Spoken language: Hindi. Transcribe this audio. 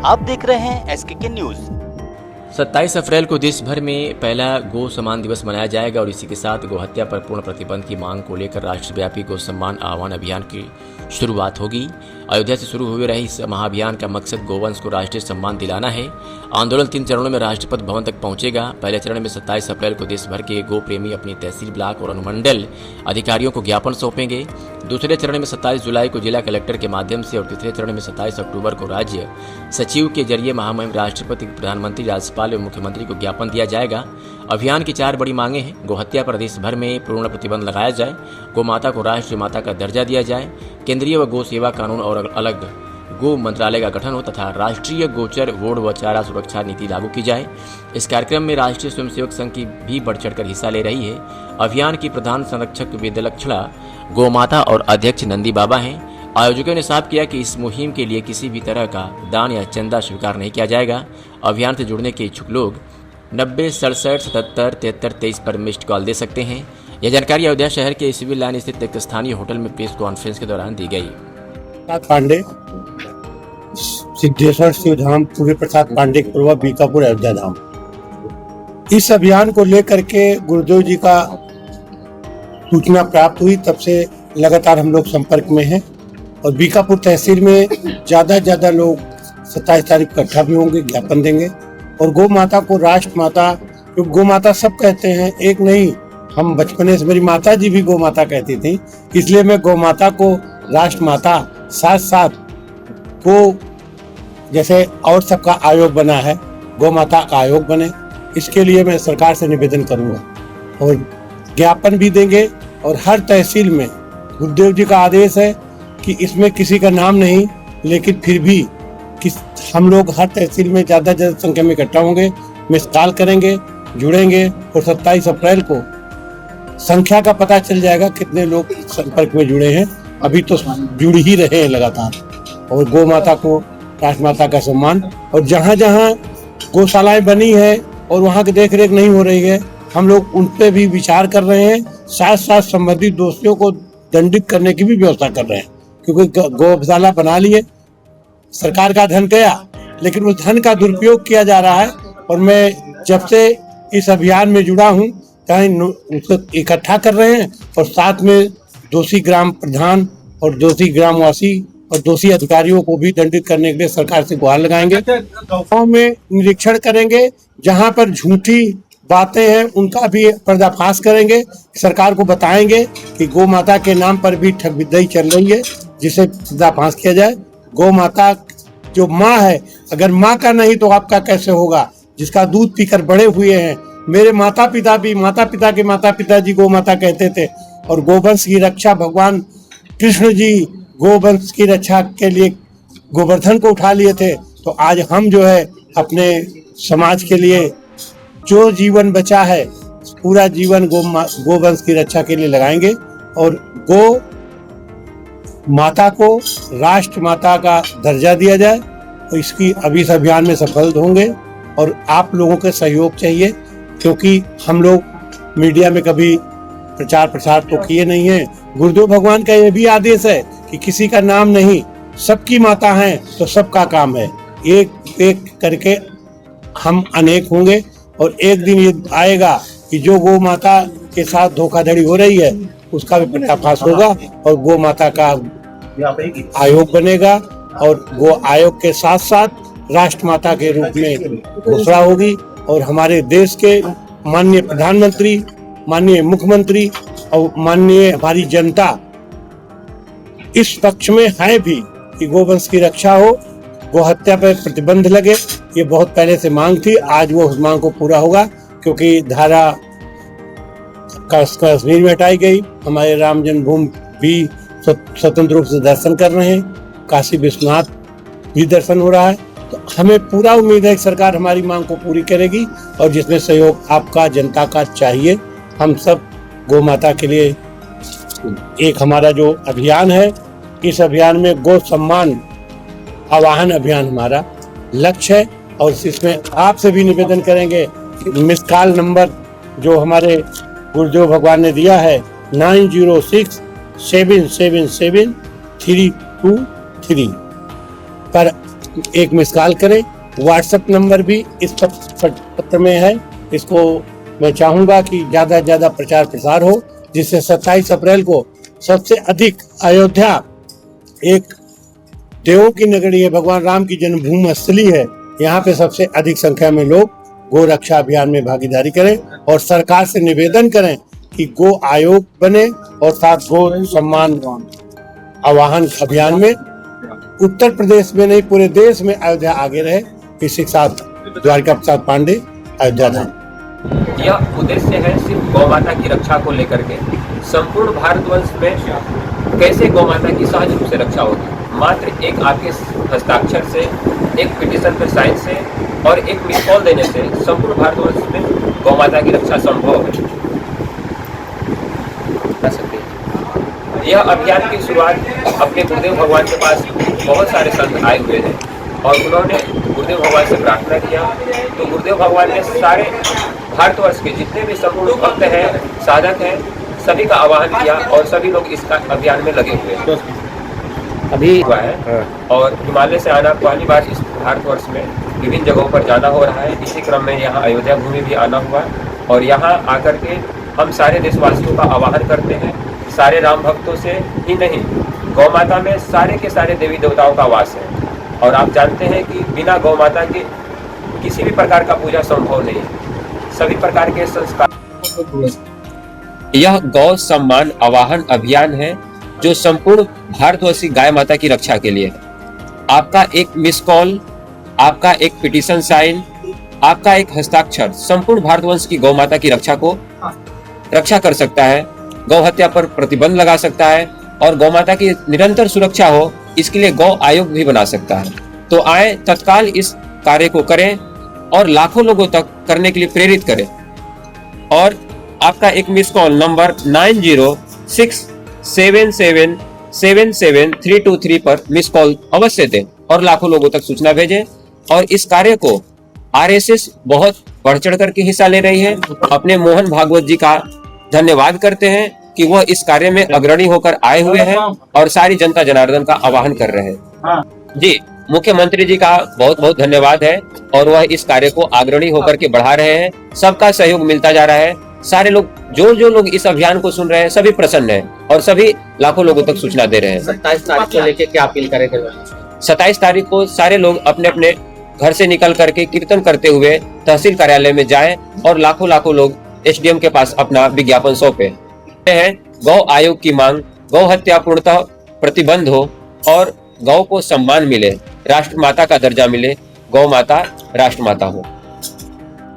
आप देख रहे हैं SKK न्यूज। 27 अप्रैल को देश भर में पहला गौ सम्मान दिवस मनाया जाएगा और इसी के साथ गौ हत्या पर पूर्ण प्रतिबंध की मांग को लेकर राष्ट्रव्यापी गौ सम्मान आह्वान अभियान की शुरुआत होगी। अयोध्या से शुरू हुए रहे इस महाअभियान का मकसद गोवंश को राष्ट्रीय सम्मान दिलाना है। आंदोलन 3 चरणों में राष्ट्रपति भवन तक पहुंचेगा। पहले चरण में 27 अप्रैल को देश भर के गो प्रेमी अपनी तहसील, ब्लॉक और अनुमंडल अधिकारियों को ज्ञापन सौंपेंगे। दूसरे चरण में 27 जुलाई को जिला कलेक्टर के माध्यम से और तीसरे चरण में 27 अक्टूबर को राज्य सचिव के जरिए महामहिम राष्ट्रपति, प्रधानमंत्री, राज्यपाल एवं मुख्यमंत्री को ज्ञापन दिया जाएगा। अभियान की 4 बड़ी मांगे हैं। गौ हत्या पर देश भर में पूर्ण प्रतिबंध लगाया जाए, गौ माता को राष्ट्रीय माता का दर्जा दिया जाए, केंद्रीय व गौ सेवा कानून और अलग गो मंत्रालय का गठन हो तथा राष्ट्रीय गोचर बोर्ड व चारा सुरक्षा नीति लागू की जाए। इस कार्यक्रम में राष्ट्रीय स्वयंसेवक संघ की भी बढ़ चढ़कर हिस्सा ले रही है। अभियान की प्रधान संरक्षक विद्यालक्षणा गौ माता और अध्यक्ष नंदी बाबा हैं। आयोजकों ने साफ किया कि इस मुहिम के लिए किसी भी तरह का दान या चंदा स्वीकार नहीं किया जाएगा। अभियान से जुड़ने के इच्छुक लोग 90 67 77 73 23 पर मिस्ड कॉल दे सकते हैं। यह जानकारी अयोध्या शहर के सिविल लाइन स्थित एक स्थानीय होटल में प्रेस कॉन्फ्रेंस के दौरान दी गई। पांडे, सिद्धेश्वर शिव धाम, सूर्य प्रसाद पांडे के पूर्व बीकापुर अयोध्या धाम। इस अभियान को लेकर के गुरुदेव जी का सूचना प्राप्त हुई, तब से लगातार हम लोग संपर्क में हैं और बीकापुर तहसील में ज्यादा लोग 27 तारीख को इकट्ठा भी होंगे, ज्ञापन देंगे और गौ माता को राष्ट्र माता, जो गौ माता सब कहते हैं, एक नहीं, हम बचपने से, मेरी माता जी भी गौ माता कहती थी, इसलिए मैं गौ माता को राष्ट्र माता, साथ साथ गो जैसे और सबका आयोग बना है, गौ माता का आयोग बने, इसके लिए मैं सरकार से निवेदन करूंगा और ज्ञापन भी देंगे। और हर तहसील में गुरुदेव जी का आदेश है कि इसमें किसी का नाम नहीं, लेकिन फिर भी हम लोग हर तहसील में ज्यादा संख्या में इकट्ठा होंगे, मिस कॉल करेंगे, जुड़ेंगे और 27 अप्रैल को संख्या का पता चल जाएगा कितने लोग संपर्क में जुड़े हैं। अभी तो जुड़ ही रहे हैं लगातार। और गौ माता को राष्ट्र माता का सम्मान, और जहाँ जहाँ गौशालाएं बनी है और वहाँ की देख रेख नहीं हो रही है, हम लोग उन पे भी विचार कर रहे हैं। साथ साथ संबंधित दोषियों को दंडित करने की भी व्यवस्था कर रहे हैं, क्योंकि गौशाला बना लिए, सरकार का धन गया, लेकिन उस धन का दुरुपयोग किया जा रहा है। और मैं जब से इस अभियान में जुड़ा हूँ, उसको इकट्ठा कर रहे हैं और साथ में दोषी ग्राम प्रधान और दोषी ग्रामवासी और दोषी अधिकारियों को भी दंडित करने के लिए सरकार से गुहार लगाएंगे। गाँव में निरीक्षण करेंगे, जहां पर झूठी बातें हैं उनका भी पर्दाफाश करेंगे। सरकार को बताएंगे कि गौ माता के नाम पर भी ठगबिद्दई चल रही है, जिसे पर्दाफाश किया जाए। गौ माता जो माँ है, अगर माँ का नहीं तो आपका कैसे होगा, जिसका दूध पीकर बड़े हुए हैं। मेरे माता पिता भी, माता पिता के माता पिता जी गौ माता कहते थे, और गोवंश की रक्षा भगवान कृष्ण जी गोवंश की रक्षा के लिए गोवर्धन को उठा लिए थे। तो आज हम जो है अपने समाज के लिए जो जीवन बचा है, पूरा जीवन गोवंश की रक्षा के लिए लगाएंगे और गो माता को राष्ट्र माता का दर्जा दिया जाए। और इसकी अभी इस अभियान में सफल होंगे और आप लोगों के सहयोग चाहिए, क्योंकि हम लोग मीडिया में कभी प्रचार प्रसार तो किए नहीं है। गुरुदेव भगवान का यह भी आदेश है कि किसी का नाम नहीं, सबकी माता है तो सबका काम है। एक एक करके हम अनेक होंगे और एक दिन ये आएगा कि जो गौ माता के साथ धोखाधड़ी हो रही है उसका भी पर्दाफाश होगा और गौ माता का आयोग बनेगा और गो आयोग के साथ साथ राष्ट्र माता के रूप में घोषणा होगी। और हमारे देश के माननीय प्रधानमंत्री, माननीय मुख्यमंत्री और माननीय हमारी जनता इस पक्ष में है भी कि गोवंश की रक्षा हो, गो हत्या पर प्रतिबंध लगे। ये बहुत पहले से मांग थी, आज वो उस मांग को पूरा होगा, क्योंकि धारा कश्मीर में हटाई गई। हमारे राम जन्मभूमि भी स्वतंत्र रूप से दर्शन कर रहे हैं, काशी विश्वनाथ भी दर्शन हो रहा है। तो हमें पूरा उम्मीद है कि सरकार हमारी मांग को पूरी करेगी और जिसमें सहयोग आपका, जनता का चाहिए। हम सब गौ माता के लिए एक हमारा जो अभियान है, इस अभियान में गौ सम्मान आवाहन अभियान हमारा लक्ष्य है। और इसमें आपसे भी निवेदन करेंगे कि मिस कॉल नंबर जो हमारे गुरुदेव भगवान ने दिया है 9067773223 पर एक मिस कॉल करें। व्हाट्सएप नंबर भी इस पत्र में है। इसको मैं चाहूंगा कि ज्यादा से ज्यादा प्रचार प्रसार हो, जिससे 27 अप्रैल को सबसे अधिक अयोध्या एक देवों की नगरी है, भगवान राम की जन्मभूमि स्थली है, यहाँ पे सबसे अधिक संख्या में लोग गो रक्षा अभियान में भागीदारी करें और सरकार से निवेदन करें कि गो आयोग बने और साथ गो सम्मान आवाहन अभियान में उत्तर प्रदेश में नहीं पूरे देश में अयोध्या आगे रहे। इसी के साथ द्वारिका प्रसाद पांडे, अयोध्या धाम। यह उद्देश्य है सिर्फ गौ माता की रक्षा को लेकर के संपूर्ण भारतवर्ष में कैसे गौ माता की सहज रूप से रक्षा होगी। मात्र एक आपके हस्ताक्षर से, एक पिटीशन पर साइन से और एक मिस कॉल देने से संपूर्ण भारतवर्ष में गौ माता की रक्षा संभव है। यह अभियान की शुरुआत अपने गुरुदेव भगवान के पास बहुत सारे संत आए हुए हैं और उन्होंने गुरुदेव भगवान से प्रार्थना किया, तो गुरुदेव भगवान ने सारे भारतवर्ष के जितने भी संपूर्ण भक्त हैं, साधक हैं, सभी का आह्वान किया और सभी लोग इस अभियान में लगे हुए हैं। अभी हुआ है और हिमालय से आना पहली बार इस भारतवर्ष में विभिन्न जगहों पर जाना हो रहा है। इसी क्रम में यहाँ अयोध्या भूमि भी आना हुआ और यहाँ आकर के हम सारे देशवासियों का आह्वान करते हैं, सारे राम भक्तों से ही नहीं, गौ माता में सारे के सारे देवी देवताओं का वास है और आप जानते हैं कि बिना गौ माता के किसी भी प्रकार का पूजा संभव नहीं है। सभी प्रकार के संस्कार। यह गौ सम्मान आवाहन अभियान है जो संपूर्ण भारतवर्षी गाय माता की रक्षा के लिए है। आपका एक मिस कॉल, आपका एक पिटीशन साइन, आपका एक हस्ताक्षर संपूर्ण भारतवर्ष की गौ माता की रक्षा कर सकता है, गौ हत्या पर प्रतिबंध लगा सकता है और गौ माता की निरंतर सुरक्षा हो, इसके लिए गौ आयोग भी बना सकता है। तो आए तत्काल इस कार्य को करें और लाखों लोगों तक करने के लिए प्रेरित करें। और आपका एक मिस कॉल नंबर 9067777323 पर मिस कॉल अवश्य दें और लाखों लोगों तक सूचना भेजें। और इस कार्य को आरएसएस बहुत बढ़ चढ़ करके हिस्सा ले रही है। अपने मोहन भागवत जी का धन्यवाद करते हैं कि वह इस कार्य में अग्रणी होकर आए हुए हैं और सारी जनता जनार्दन का आह्वान कर रहे हैं। जी, मुख्यमंत्री जी का बहुत बहुत धन्यवाद है और वह इस कार्य को अग्रणी होकर के बढ़ा रहे हैं। सबका सहयोग मिलता जा रहा है। सारे लोग जो लोग इस अभियान को सुन रहे हैं सभी प्रसन्न हैं और सभी लाखों लोगों तक सूचना दे रहे हैं। 27 तारीख को लेके क्या अपील करेंगे? 27 तारीख को सारे लोग अपने अपने घर से निकल करके कीर्तन करते हुए तहसील कार्यालय में जाएं और लाखों लोग एसडीएम के पास अपना विज्ञापन सौंपे हैं। गौ आयोग की मांग, गौ हत्या पूर्णतः प्रतिबंध हो और गौ को सम्मान मिले, राष्ट्र माता का दर्जा मिले, गौ माता राष्ट्र माता हो।